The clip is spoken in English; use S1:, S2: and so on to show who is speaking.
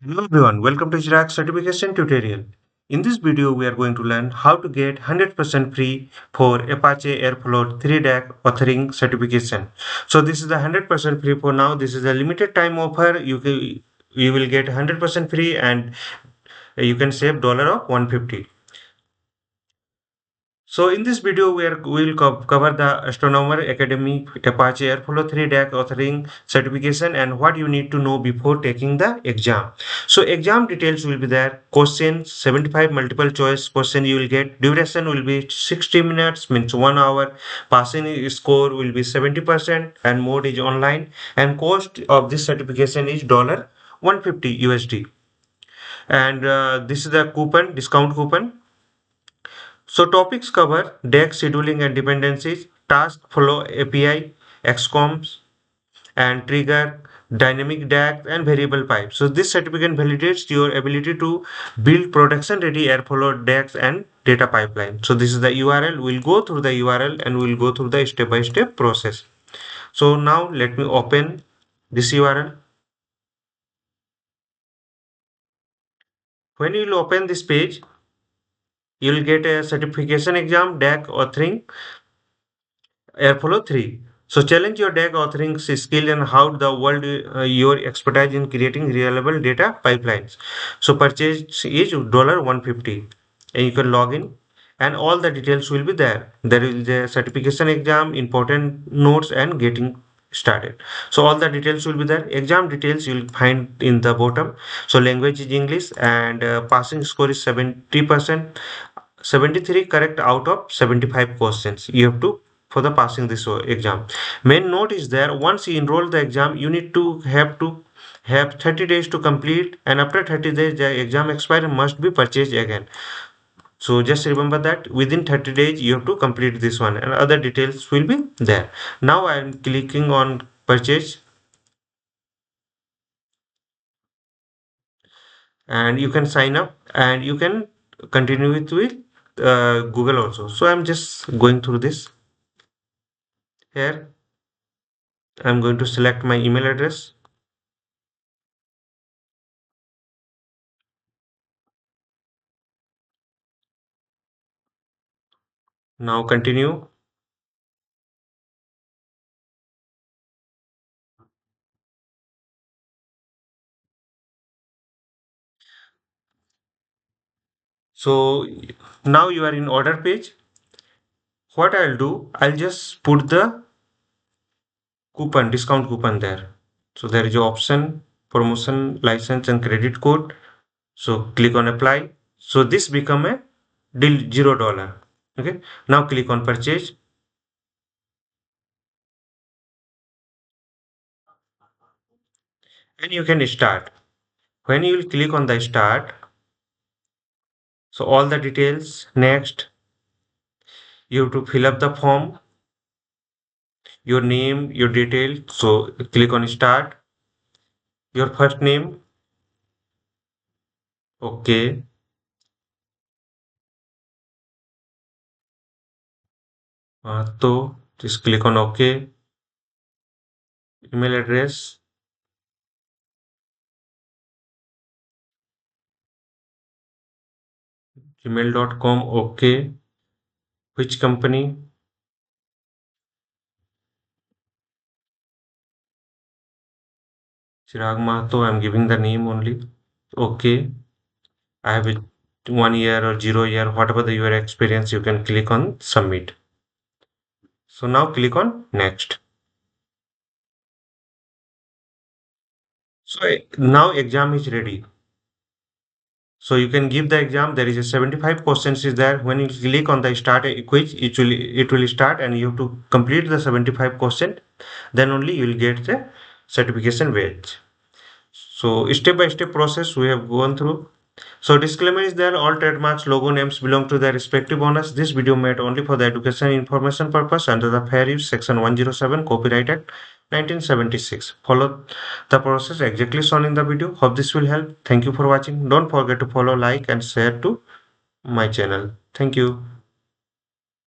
S1: Hello everyone, welcome to Chirag certification tutorial. In this video, we are going to learn how to get 100% free for Apache Airflow 3 DAG Authoring Certification. So this is the 100% free for now. This is a limited time offer. You will get 100% free and you can save dollar of 150. So in this video, we will cover the Astronomer Academy Apache Airflow 3 DAG authoring certification and what you need to know before taking the exam. So exam details will be there. Questions 75 multiple choice question you will get. Duration will be 60 minutes means 1 hour. Passing score will be 70% and mode is online. And cost of this certification is dollar 150 USD. And this is the coupon discount coupon. So topics cover DAG scheduling and dependencies, TaskFlow API, XComs, and trigger, dynamic DAG, and variable pipes. So this certificate validates your ability to build production-ready Airflow DAGs and data pipeline. So this is the URL. We'll go through the URL and we'll go through the step-by-step process. So now let me open this URL. When you will open this page, you will get a certification exam DAG authoring Airflow 3. So challenge your DAG authoring skill and how the world your expertise in creating reliable data pipelines. So purchase is dollar 150 and you can log in and all the details will be there. There is a certification exam, important notes and getting started. So all the details will be there. Exam details you will find in the bottom. So language is English and passing score is 70%. 73 correct out of 75 questions you have to for the passing this exam. Main note is there, once you enroll the exam you need to have 30 days to complete, and after 30 days the exam expire must be purchased again. So just remember that within 30 days you have to complete this one and other details will be there. Now I am clicking on purchase and you can sign up and you can continue with Google also. So I'm just going through this here. I'm going to select my email address. Now continue. So now you are in order page. What I'll do, I'll just put the coupon, discount coupon there. So there is an option, promotion, license and credit code. So click on apply. So this become a deal $0. Okay. Now click on purchase and you can start. When you will click on the start, so all the details next, you have to fill up the form, your name, your detail. So click on start, your first name. Okay. Mahto, just click on OK. Email address, gmail.com. OK. Which company? Chirag Mahto. I'm giving the name only. OK. I have it 1 year or 0 year, whatever the your experience, you can click on submit. So now click on next. So now exam is ready. So you can give the exam. There is a 75 questions is there. When you click on the start a quiz, it will start and you have to complete the 75 question. Then only you will get the certification badge. So step by step process we have gone through. So disclaimer is there, all trademarks, logo names belong to their respective owners. This video made only for the education information purpose under the Fair Use Section 107 Copyright Act 1976. Follow the process exactly shown in the video. Hope this will help. Thank you for watching. Don't forget to follow, like and share to my channel. Thank you.